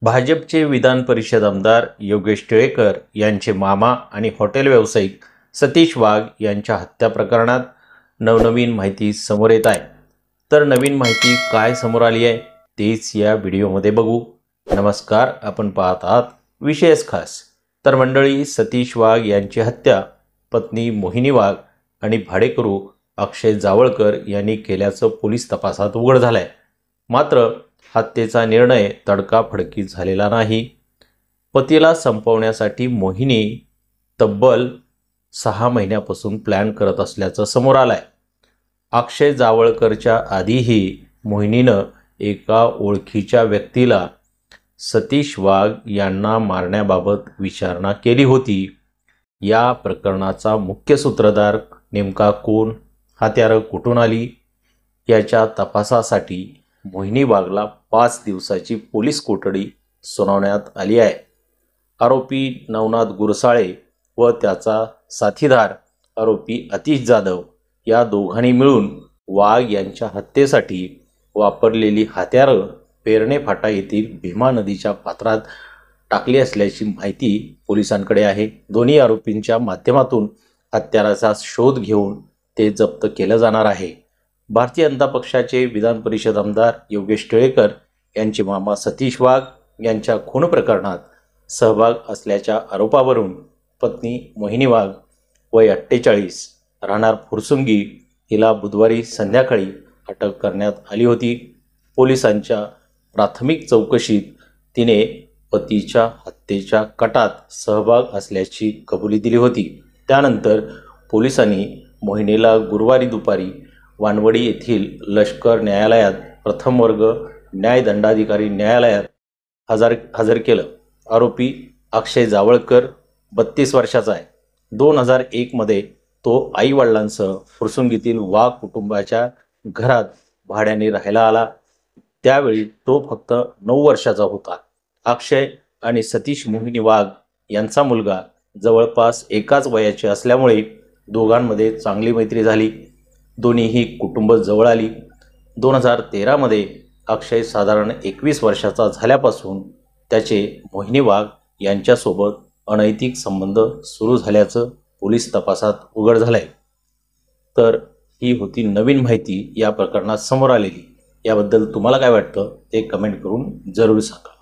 भाजपचे विधान परिषद आमदार योगेश टिळेकर यांचे मामा आणि हॉटेल व्यावसायिक सतीश वाघ यांच्या हत्या प्रकरणात नवनवीन माहिती समोर येत आहे। तर नवीन माहिती काय समोर आली आहे तेच या व्हिडिओमध्ये बघू। नमस्कार, आपण पाहत आहात विशेष खास। तर मंडळी, सतीश वाघ यांची हत्या पत्नी मोहिनी वाघ आणि भाडेकरू अक्षय जावळकर यांनी केल्याचं पोलीस तपासात उघड झालंय। मात्र हत्येचा निर्णय तडकाफडकी झालेला नाही। पतीला संपवण्यासाठी मोहिनी तब्बल 6 महिन्यापासून प्लॅन करत असल्याचं समोर आलंय। अक्षय जावळकरच्या आधीही मोहिनीनं एका ओळखीच्या व्यक्तीला सतीश वाघ यांना मारण्याबाबत विचारणा केली होती। या प्रकरणाचा मुख्य सूत्रधार नेमका कोण, हत्यारं कुठून आली, याच्या तपासासाठी मोहिनी वाघला 5 दिवसाची पोलीस कोठडी सुनावण्यात आली आहे। आरोपी नवनाथ गुरसाळे व त्याचा साथीदार आरोपी अतिश जाधव या दोघांनी मिळून वाघ यांच्या हत्येसाठी वापरलेली हत्यारं पेरणे फाटा येथील भीमा नदीच्या पात्रात टाकली असल्याची माहिती पोलिसांकडे आहे। दोन्ही आरोपींच्या माध्यमातून हत्याराचा शोध घेऊन ते जप्त केलं जाणार आहे। भारतीय जनता पक्षाचे विधान परिषद आमदार योगेश टिळेकर यांचे मामा सतीश वाघ यांच्या खून प्रकरणात सहभाग असल्याच्या आरोपावरून पत्नी मोहिनी वाघ वय 48 राहणार फुरसुंगी हिला बुधवारी संध्याकाळी अटक करण्यात आली होती। पोलिसांच्या प्राथमिक चौकशीत तिने पतीच्या हत्येच्या कटात सहभाग असल्याची कबुली दिली होती। त्यानंतर पोलिसांनी मोहिनीला गुरुवारी दुपारी वानवडी येथील लष्कर न्यायालयात प्रथम वर्ग न्यायदंडाधिकारी न्यायालयात हजर केलं। आरोपी अक्षय जावळकर 32 वर्षाचा आहे। 2001 मध्ये तो आई वडिलांसह फुरसुंगीतील वाघ कुटुंबाच्या घरात भाड्याने राहायला आला। त्यावेळी तो फक्त 9 वर्षाचा होता। अक्षय आणि सतीश मोहिनी वाघ यांचा मुलगा जवळपास एकाच वयाचे असल्यामुळे दोघांमध्ये चांगली मैत्री झाली। दोन्हीही कुटुंब जवळ आली। 2013 मध्ये अक्षय साधारण 21 वर्षाचा झाल्यापासून त्याचे मोहिनी वाघ यांच्यासोबत अनैतिक संबंध सुरू झाल्याचं पोलीस तपासात उघड झालंय। तर ही होती नवीन माहिती या प्रकरणात समोर आलेली। याबद्दल तुम्हाला काय वाटतं ते कमेंट करून जरूर सांगा।